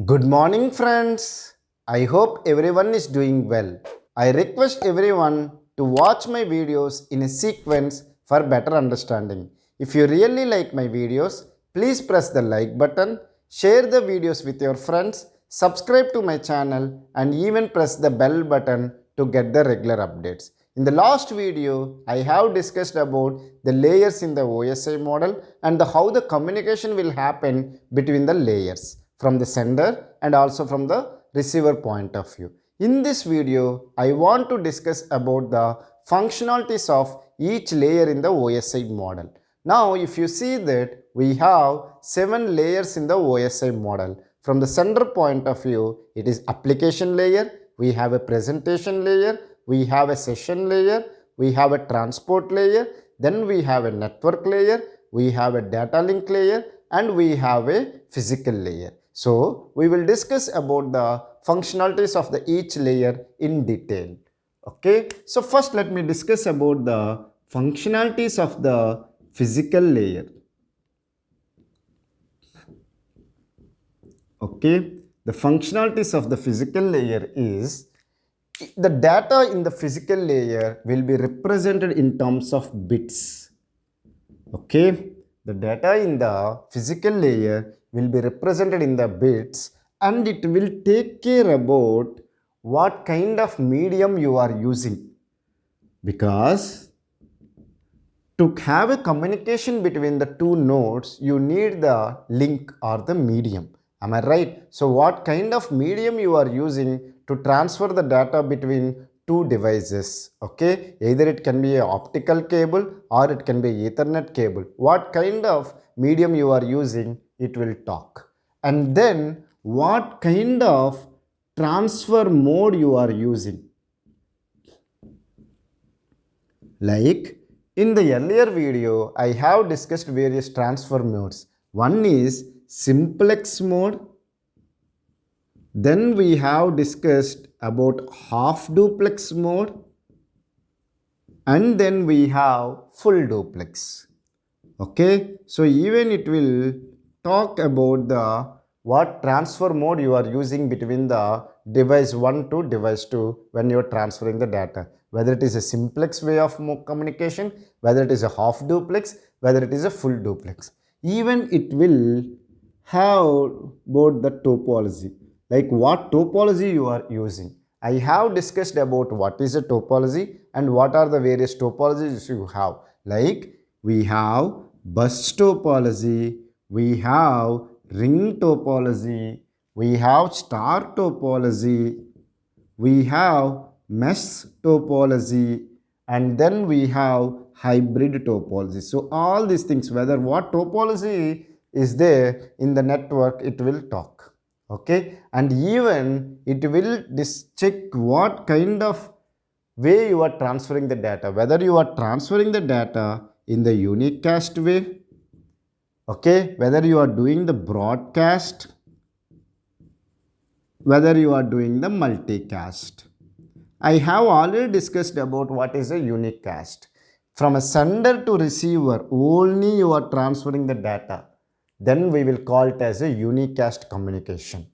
Good morning, friends. I hope everyone is doing well. I request everyone to watch my videos in a sequence for better understanding. If you really like my videos, please press the like button, share the videos with your friends, subscribe to my channel, and even press the bell button to get the regular updates. In the last video, I have discussed about the layers in the OSI model and how the communication will happen between the layers from the sender and also from the receiver point of view. In this video, I want to discuss about the functionalities of each layer in the OSI model. Now, if you see that we have 7 layers in the OSI model. From the sender point of view, it is application layer, we have a presentation layer, we have a session layer, we have a transport layer, then we have a network layer, we have a data link layer, and we have a physical layer. So we will discuss about the functionalities of the each layer in detail. Okay, so first let me discuss about the functionalities of the physical layer. Okay, the functionalities of the physical layer is the data in the physical layer will be represented in terms of bits. Okay, the data in the physical layer will be represented in the bits, and it will take care about what kind of medium you are using, because to have a communication between the two nodes you need the link or the medium. Am I right? So what kind of medium you are using to transfer the data between two devices? Okay, either it can be an optical cable or it can be Ethernet cable. What kind of medium you are using, it will talk. And then what kind of transfer mode you are using. Like in the earlier video, I have discussed various transfer modes. One is simplex mode. Then we have discussed about half duplex mode. And then we have full duplex. Okay, so even it will talk about the what transfer mode you are using between the device 1 to device 2 when you are transferring the data, whether it is a simplex way of communication, whether it is a half duplex, whether it is a full duplex. Even it will have about the topology, like what topology you are using. I have discussed about what is a topology and what are the various topologies you have. Like we have bus topology, we have ring topology, we have star topology, we have mesh topology, and then we have hybrid topology. So all these things, whether what topology is there in the network, it will talk. Okay, and even it will check what kind of way you are transferring the data, whether you are transferring the data in the unicast way, okay, whether you are doing the broadcast, whether you are doing the multicast. I have already discussed about what is a unicast. From a sender to receiver, only you are transferring the data. Then we will call it as a unicast communication.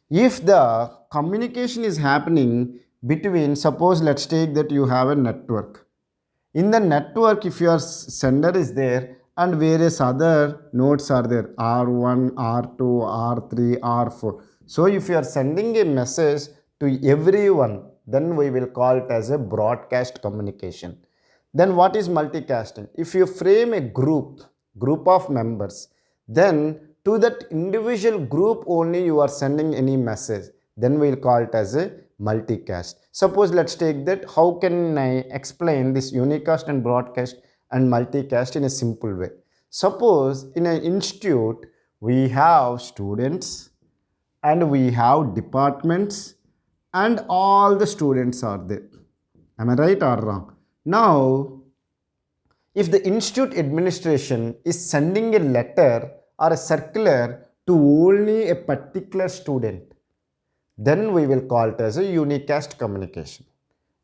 If the communication is happening between, suppose let's take that you have a network. In the network, if your sender is there and various other nodes are there, R1, R2, R3, R4. So if you are sending a message to everyone, then we will call it as a broadcast communication. Then what is multicasting? If you frame a group of members, then to that individual group only you are sending any message, then we will call it as a multicast. Suppose let's take that, how can I explain this unicast and broadcast and multicast in a simple way? Suppose in an institute we have students and we have departments and all the students are there. Am I right or wrong? Now, if the institute administration is sending a letter or a circular to only a particular student, then we will call it as a unicast communication.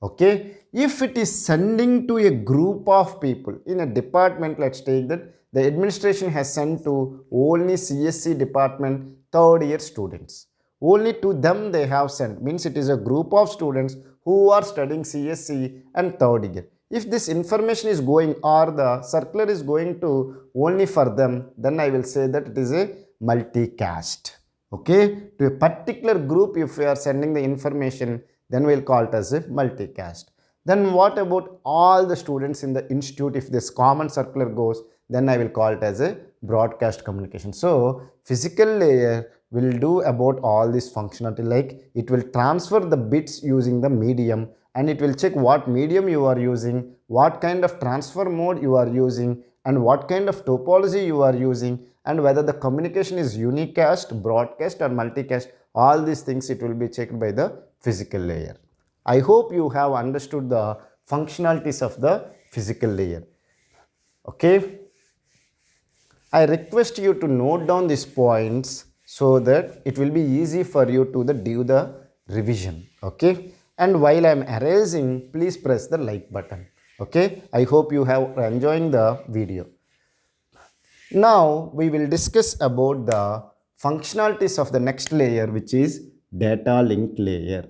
Okay, if it is sending to a group of people in a department, let's take that the administration has sent to only CSC department third year students. only to them they have sent. Means it is a group of students who are studying CSC and third year. If this information is going or the circular is going to only for them, then I will say that it is a multicast. Okay, to a particular group if we are sending the information, then we'll call it as a multicast. Then what about all the students in the institute? If this common circular goes, then I will call it as a broadcast communication. So physical layer will do about all this functionality, like it will transfer the bits using the medium, and it will check what medium you are using, what kind of transfer mode you are using, and what kind of topology you are using, and whether the communication is unicast, broadcast or multicast. All these things it will be checked by the physical layer. I hope you have understood the functionalities of the physical layer. Okay. I request you to note down these points so that it will be easy for you to do the revision. Okay. And while I am erasing, please press the like button. Okay. I hope you have enjoying the video. Now we will discuss about the functionalities of the next layer, which is data link layer.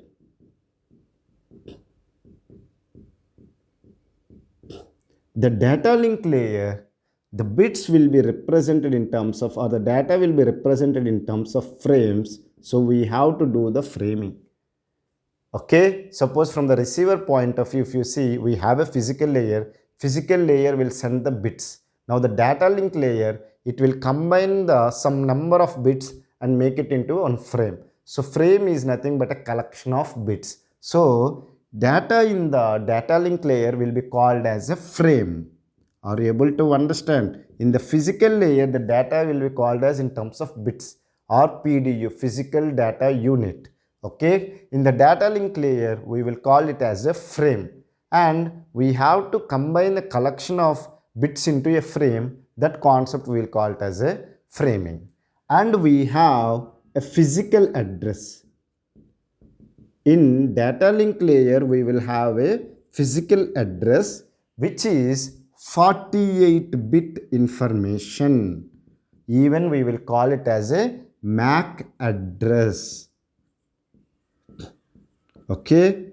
The data link layer, the bits will be represented in terms of, or the data will be represented in terms of frames. So we have to do the framing. Okay, suppose from the receiver point of view, if you see, we have a physical layer will send the bits. Now the data link layer, it will combine the some number of bits and make it into one frame. So frame is nothing but a collection of bits. So data in the data link layer will be called as a frame. Are you able to understand? In the physical layer, the data will be called as in terms of bits or PDU, physical data unit. Okay, in the data link layer, we will call it as a frame, and we have to combine the collection of bits into a frame. That concept we will call it as a framing. And we have a physical address. In data link layer, we will have a physical address which is 48-bit information. Even we will call it as a MAC address. Okay,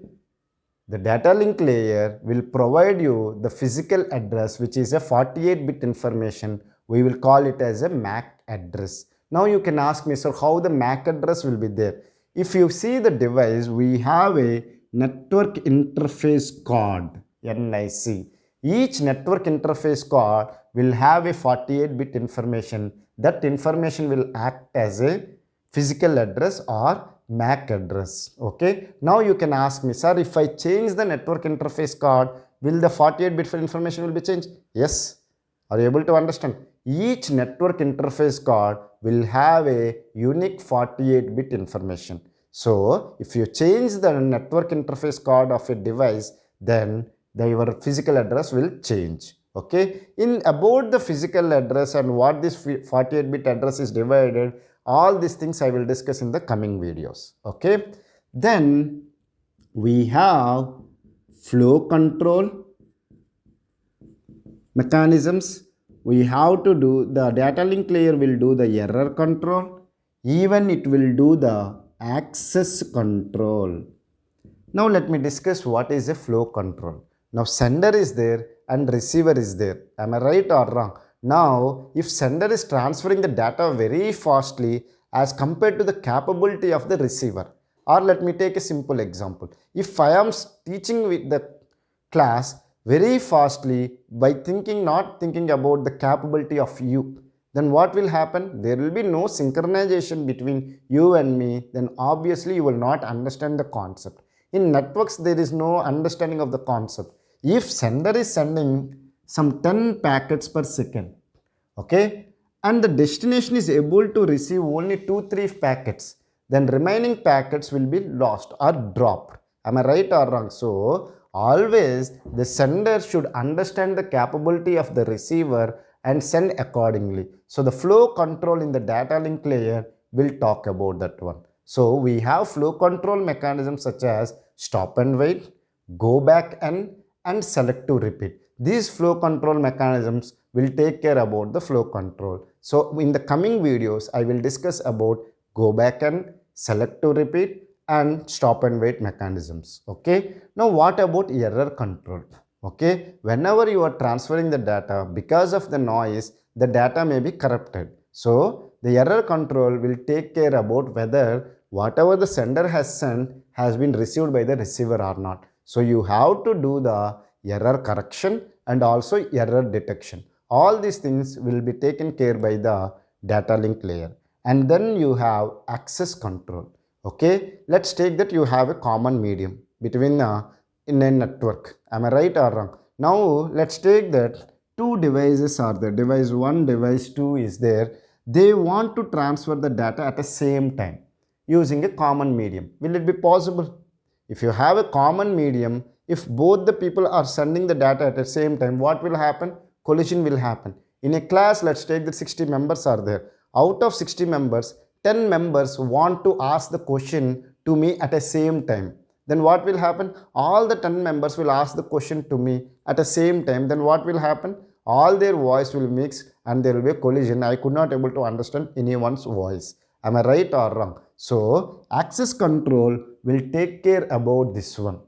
the data link layer will provide you the physical address which is a 48-bit information. We will call it as a MAC address. Now you can ask me, sir, how the MAC address will be there? If you see the device, we have a network interface card, NIC. Each network interface card will have a 48-bit information. That information will act as a physical address or MAC address. Okay. Now you can ask me, sir, if I change the network interface card, will the 48-bit information will be changed? Yes. Are you able to understand? Each network interface card will have a unique 48-bit information. So if you change the network interface card of a device, then your physical address will change. Okay. In about the physical address and what this 48-bit address is divided, all these things I will discuss in the coming videos. Okay. Then we have flow control mechanisms. We have to do the data link layer will do the error control. Even it will do the access control. Now let me discuss what is a flow control. Now sender is there and receiver is there. Am I right or wrong? Now if sender is transferring the data very fastly as compared to the capability of the receiver, or let me take a simple example. If I am teaching with the class very fastly by not thinking about the capability of you, then what will happen? There will be no synchronization between you and me. Then obviously you will not understand the concept. In networks, there is no understanding of the concept. If sender is sending some 10 packets per second, okay, and the destination is able to receive only 2-3 packets, then remaining packets will be lost or dropped. Am I right or wrong? So always the sender should understand the capability of the receiver and send accordingly. So the flow control in the data link layer will talk about that one. So we have flow control mechanisms such as stop and wait, go back and select to repeat. These flow control mechanisms will take care about the flow control. So in the coming videos, I will discuss about go back and select to repeat, and stop and wait mechanisms. Okay. Now what about error control? Okay. Whenever you are transferring the data, because of the noise, the data may be corrupted. So the error control will take care about whether whatever the sender has sent has been received by the receiver or not. So you have to do the error correction and also error detection. All these things will be taken care by the data link layer. And then you have access control. Okay, let's take that you have a common medium between in a network. Am I right or wrong? Now let's take that two devices are there. Device 1, device 2 is there. They want to transfer the data at the same time using a common medium. Will it be possible? If you have a common medium, if both the people are sending the data at the same time, what will happen? Collision will happen. In a class, let's take that 60 members are there. Out of 60 members, 10 members want to ask the question to me at the same time. Then what will happen? All the 10 members will ask the question to me at the same time. Then what will happen? All their voice will mix and there will be a collision. I could not able to understand anyone's voice. Am I right or wrong? So access control will take care about this one.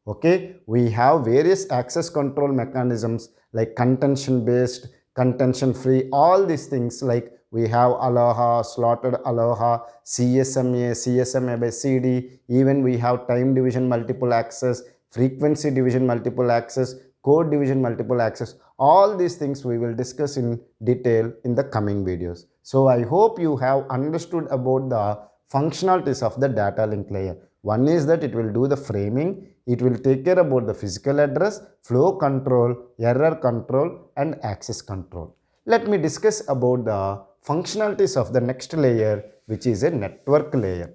Okay, we have various access control mechanisms like contention based, contention free, all these things like we have Aloha, slotted Aloha, CSMA, CSMA by CD, even we have time division multiple access, frequency division multiple access, code division multiple access. All these things we will discuss in detail in the coming videos. So I hope you have understood about the functionalities of the data link layer. One is that it will do the framing, it will take care about the physical address, flow control, error control and access control. Let me discuss about the functionalities of the next layer, which is a network layer.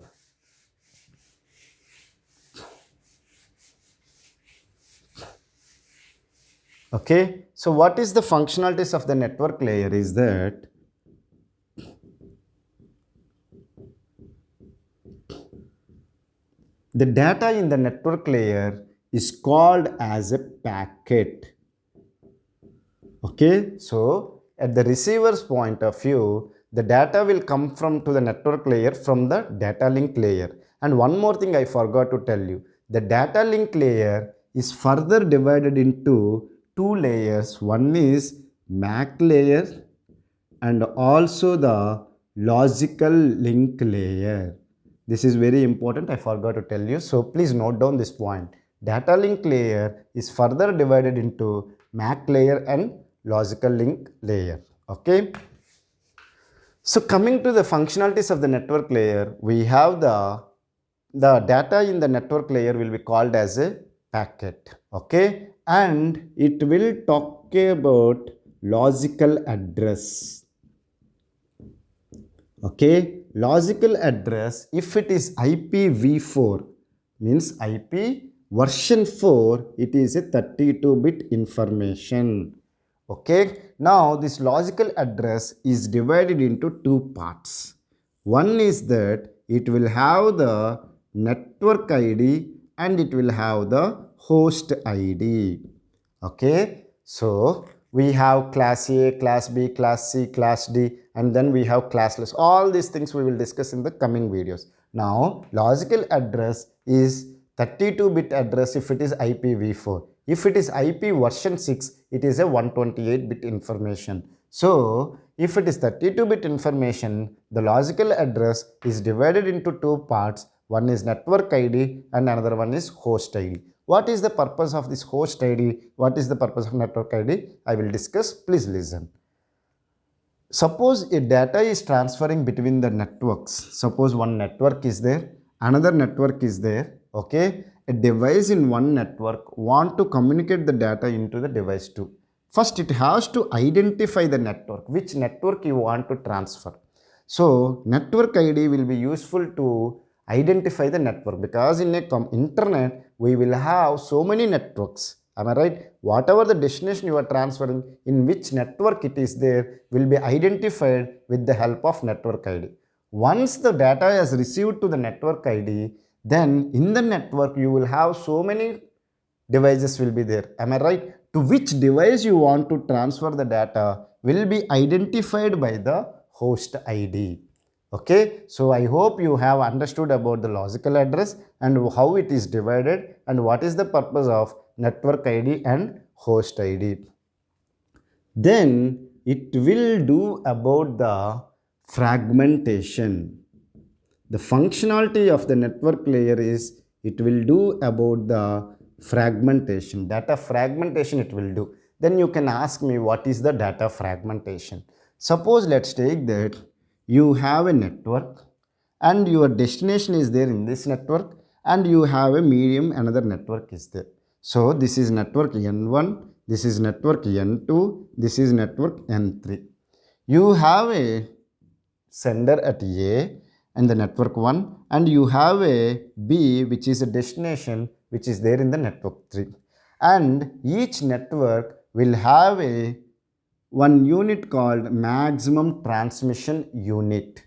Okay, so what is the functionalities of the network layer is that the data in the network layer is called as a packet. Okay, so at the receiver's point of view, the data will come from to the network layer from the data link layer. And one more thing I forgot to tell you, the data link layer is further divided into two layers. One is MAC layer and also the logical link layer. This is very important, I forgot to tell you. So please note down this point. Data link layer is further divided into MAC layer and logical link layer. Okay. So coming to the functionalities of the network layer, we have the data in the network layer will be called as a packet. Okay. And it will talk about logical address. Okay, logical address, if it is IPv4, means IP version 4, it is a 32-bit information. Okay, now this logical address is divided into two parts. One is that it will have the network ID and it will have the host ID. Okay, so we have class A, class B, class C, class D, and then we have classless. All these things we will discuss in the coming videos. Now, logical address is 32-bit address if it is IPv4. If it is IP version 6, it is a 128-bit information. So, if it is 32-bit information, the logical address is divided into two parts. One is network ID and another one is host ID. What is the purpose of this host ID? What is the purpose of network ID? I will discuss. Please listen. Suppose a data is transferring between the networks. Suppose one network is there, another network is there. Okay. A device in one network want to communicate the data into the device 2. First, it has to identify the network, which network you want to transfer. So, network ID will be useful to identify the network, because in a internet we will have so many networks. Am I right? Whatever the destination you are transferring, in which network it is there, will be identified with the help of network ID. Once the data is received to the network ID, then in the network you will have so many devices will be there. Am I right? To which device you want to transfer the data will be identified by the host ID. Okay, so I hope you have understood about the logical address and how it is divided and what is the purpose of network ID and host ID. Then it will do about the fragmentation. The functionality of the network layer is it will do about the fragmentation. Data fragmentation it will do. Then you can ask me what is the data fragmentation. Suppose let's take that you have a network and your destination is there in this network and you have a medium another network is there. So this is network N1, this is network N2, this is network N3. You have a sender at A and the network 1 and you have a B which is a destination which is there in the network 3, and each network will have a one unit called maximum transmission unit.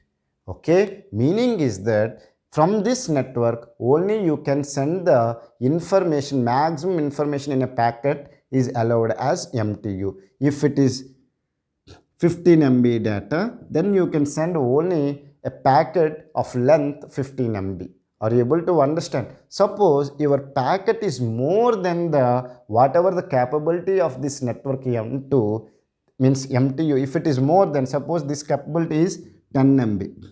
Okay, meaning is that from this network only you can send the information, maximum information in a packet is allowed as MTU. If it is 15 MB data, then you can send only a packet of length 15 MB. Are you able to understand? Suppose your packet is more than the whatever the capability of this network M2 means MTU. If it is more than, suppose this capability is 10 MB.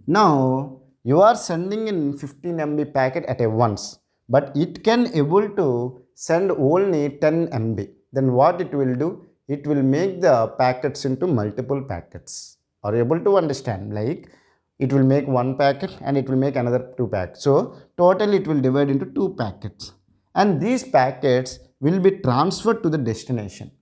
Now you are sending in 15 MB packet at a once, but it can able to send only 10 MB. Then what it will do? It will make the packets into multiple packets. Are you able to understand? Like it will make one packet and it will make another two packets. So total it will divide into two packets, and these packets will be transferred to the destination.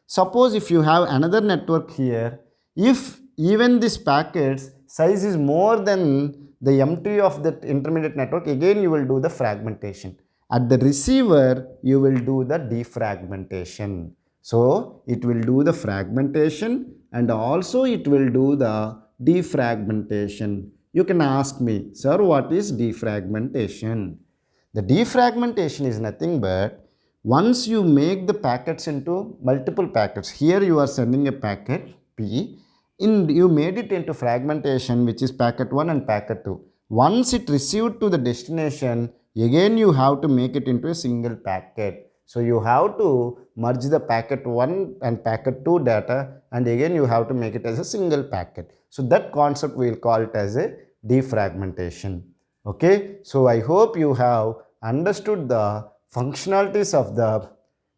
Suppose if you have another network here, if even this packet's size is more than the MTU of that intermediate network, again you will do the fragmentation. At the receiver, you will do the defragmentation. So it will do the fragmentation and also it will do the defragmentation. You can ask me, sir, what is defragmentation? The defragmentation is nothing but once you make the packets into multiple packets, here you are sending a packet P, you made it into fragmentation which is packet 1 and packet 2. Once it received to the destination, again you have to make it into a single packet. So you have to merge the packet 1 and packet 2 data and again you have to make it as a single packet. So that concept we will call it as a defragmentation. Okay, so I hope you have understood the functionalities of the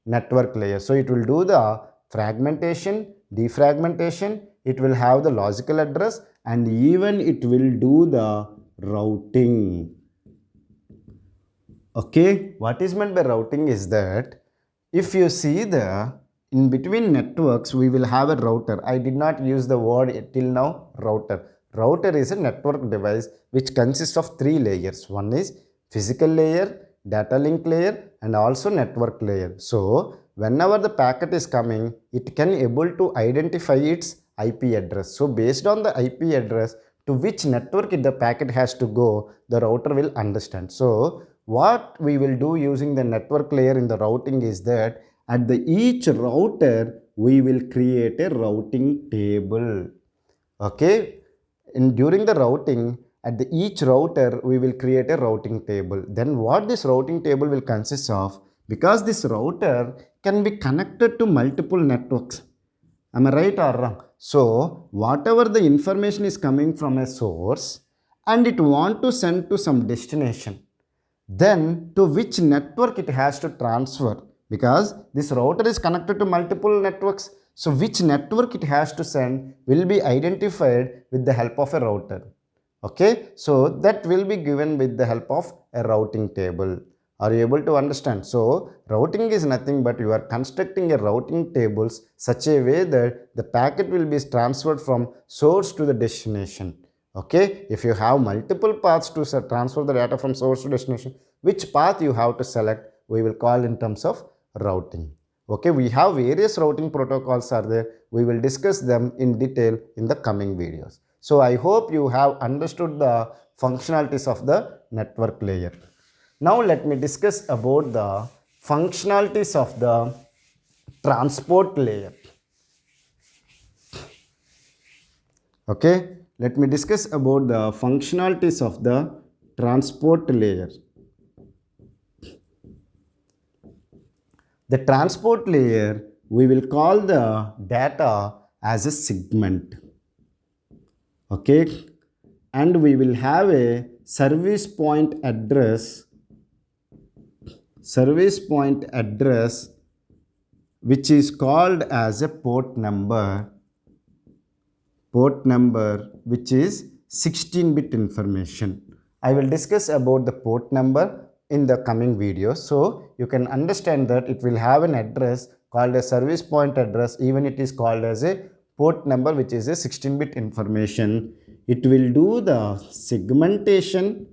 network layer. So it will do the fragmentation, defragmentation, it will have the logical address and even it will do the routing. Okay, what is meant by routing is that if you see the in between networks we will have a router. I did not use the word till now router. Router is a network device which consists of three layers. One is physical layer, data link layer and also network layer. So whenever the packet is coming, it can able to identify its IP address. So based on the IP address to which network the packet has to go, the router will understand. So what we will do using the network layer in the routing is that at the each router we will create a routing table. Okay, during the routing at the each router we will create a routing table. Then what this routing table will consist of, because this router can be connected to multiple networks. Am I right or wrong? So whatever the information is coming from a source and it want to send to some destination, then to which network it has to transfer, because this router is connected to multiple networks. So which network it has to send will be identified with the help of a router. Okay, so that will be given with the help of a routing table. Are you able to understand? So routing is nothing but you are constructing a routing tables such a way that the packet will be transferred from source to the destination. Okay, if you have multiple paths to transfer the data from source to destination, which path you have to select, we will call in terms of routing. Okay, we have various routing protocols are there. We will discuss them in detail in the coming videos. So I hope you have understood the functionalities of the network layer. Now let me discuss about the functionalities of the transport layer. Okay, let me discuss about the functionalities of the transport layer. The transport layer, we will call the data as a segment. Okay, and we will have a service point address which is called as a port number which is 16-bit information. I will discuss about the port number in the coming video, so you can understand that it will have an address called a service point address, even it is called as a port number which is a 16-bit information. It will do the segmentation,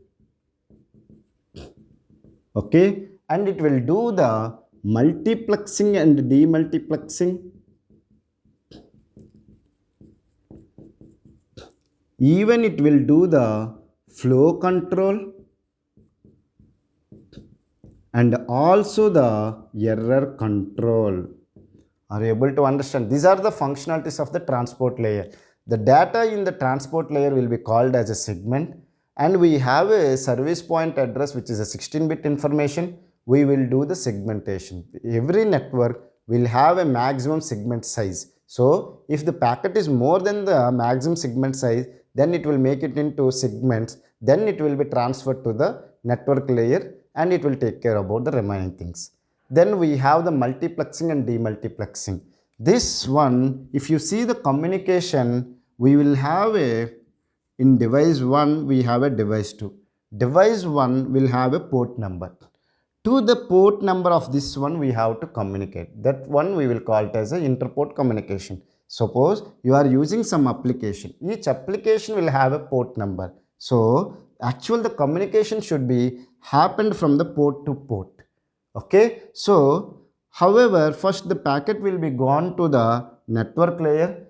okay, and it will do the multiplexing and demultiplexing. Even it will do the flow control and also the error control. Are you able to understand? These are the functionalities of the transport layer. The data in the transport layer will be called as a segment, and we have a service point address which is a 16-bit information. We will do the segmentation. Every network will have a maximum segment size. So if the packet is more than the maximum segment size, then it will make it into segments, then it will be transferred to the network layer and it will take care about the remaining things. Then we have the multiplexing and demultiplexing. This one, if you see the communication, we will have in device 1 we have a device 2. Device 1 will have a port number. To the port number of this one we have to communicate. That one we will call it as a interport communication. Suppose you are using some application. Each application will have a port number. So actually the communication should be happened from the port to port. Okay. So however, first the packet will be gone to the network layer.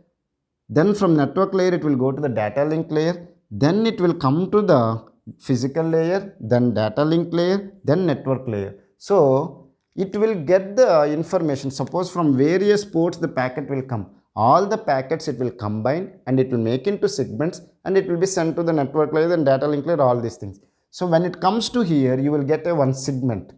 Then from network layer it will go to the data link layer. Then it will come to the physical layer, then data link layer, then network layer. So it will get the information. Suppose from various ports the packet will come. All the packets it will combine and it will make into segments and it will be sent to the network layer and data link layer, all these things. So when it comes to here, you will get a one segment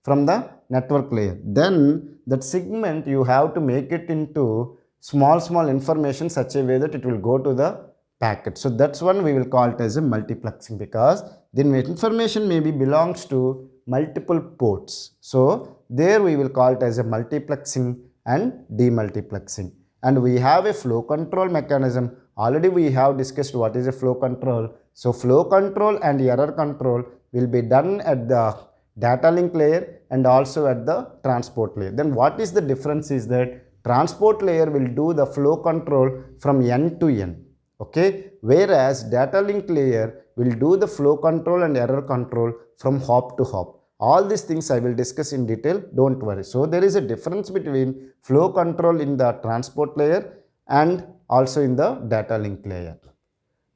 from the network layer. Then that segment you have to make it into small information such a way that it will go to the packet. So that's one we will call it as a multiplexing, because the information maybe belongs to multiple ports. So there we will call it as a multiplexing and demultiplexing. And we have a flow control mechanism. Already we have discussed what is a flow control. So flow control and error control will be done at the data link layer and also at the transport layer. Then what is the difference is that transport layer will do the flow control from end to end. Okay, whereas data link layer will do the flow control and error control from hop to hop. All these things I will discuss in detail, don't worry. So there is a difference between flow control in the transport layer and also in the data link layer.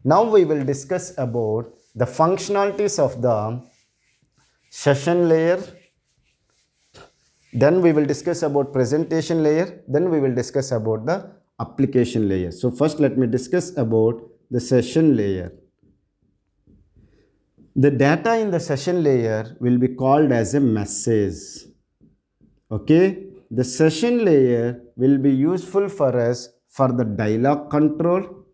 Now we will discuss about the functionalities of the session layer. Then we will discuss about presentation layer. Then we will discuss about the application layer. So first let me discuss about the session layer. The data in the session layer will be called as a message. Okay, the session layer will be useful for us for the dialog control.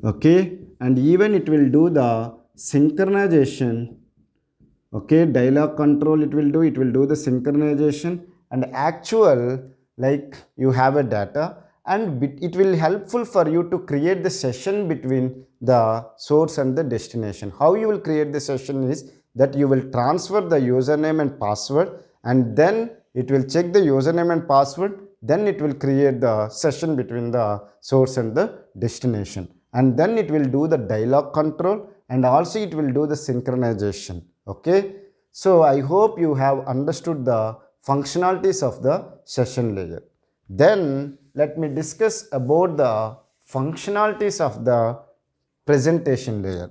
Okay, and even it will do the synchronization. Okay, dialog control it will do the synchronization and actual, like you have a data, and it will helpful for you to create the session between the source and the destination. How you will create the session is that you will transfer the username and password, and then it will check the username and password, then it will create the session between the source and the destination, and then it will do the dialog control and also it will do the synchronization. Okay, so I hope you have understood the functionalities of the session layer. Then let me discuss about the functionalities of the presentation layer.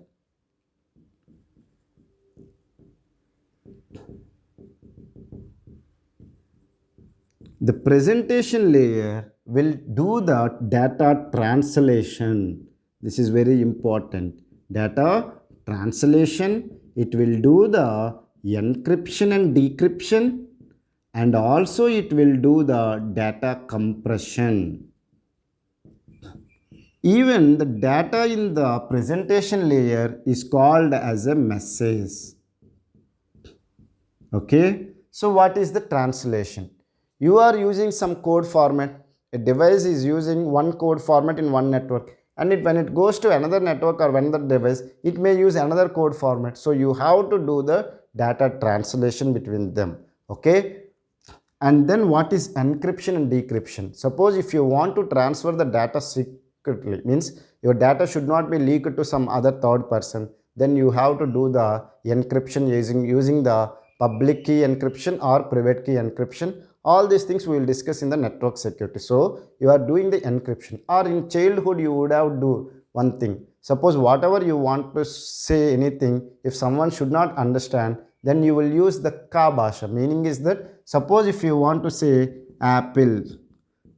The presentation layer will do the data translation. This is very important. Data translation, it will do the encryption and decryption, and also it will do the data compression. Even the data in the presentation layer is called as a message. Okay, so what is the translation? You are using some code format. A device is using one code format in one network, and when it goes to another network or another device, it may use another code format. So you have to do the data translation between them. Okay, and then what is encryption and decryption? Suppose if you want to transfer the data secretly, means your data should not be leaked to some other third person, then you have to do the encryption using the public key encryption or private key encryption. All these things we will discuss in the network security. So you are doing the encryption, or in childhood you would have do one thing. Suppose whatever you want to say anything, if someone should not understand, then you will use the ka bhasha. Meaning is that suppose if you want to say apple,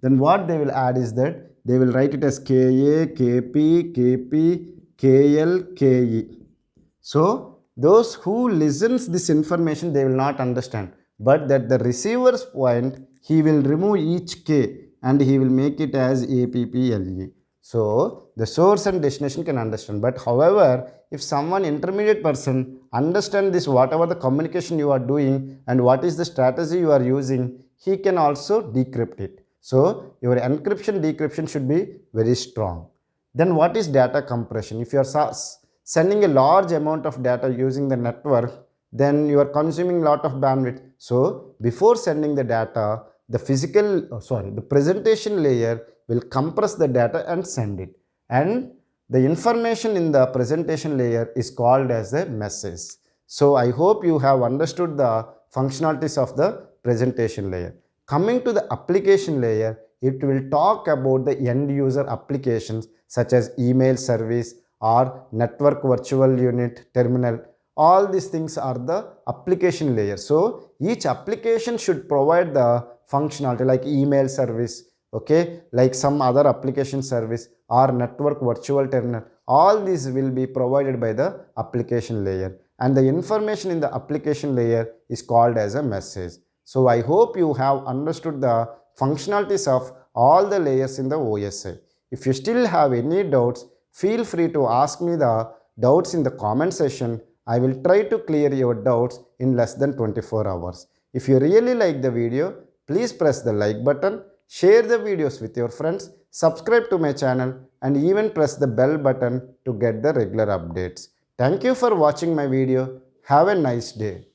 then what they will add is that they will write it as KA, KP, KP, KL, KE. So those who listens this information, they will not understand, but that the receiver's point, he will remove each K and he will make it as APPLE. So the source and destination can understand, but however, if someone intermediate person understand this, whatever the communication you are doing and what is the strategy you are using, he can also decrypt it. So your encryption decryption should be very strong. Then what is data compression? If you are sending a large amount of data using the network, then you are consuming lot of bandwidth. So before sending the data, the presentation layer will compress the data and send it. And the information in the presentation layer is called as a message. So I hope you have understood the functionalities of the presentation layer. Coming to the application layer, it will talk about the end user applications such as email service or network virtual unit terminal. All these things are the application layer. So each application should provide the functionality like email service, okay, like some other application service or network virtual terminal. All these will be provided by the application layer, and the information in the application layer is called as a message. So I hope you have understood the functionalities of all the layers in the OSI. If you still have any doubts, feel free to ask me the doubts in the comment section. I will try to clear your doubts in less than 24 hours. If you really like the video, please press the like button, share the videos with your friends, subscribe to my channel, and even press the bell button to get the regular updates. Thank you for watching my video. Have a nice day.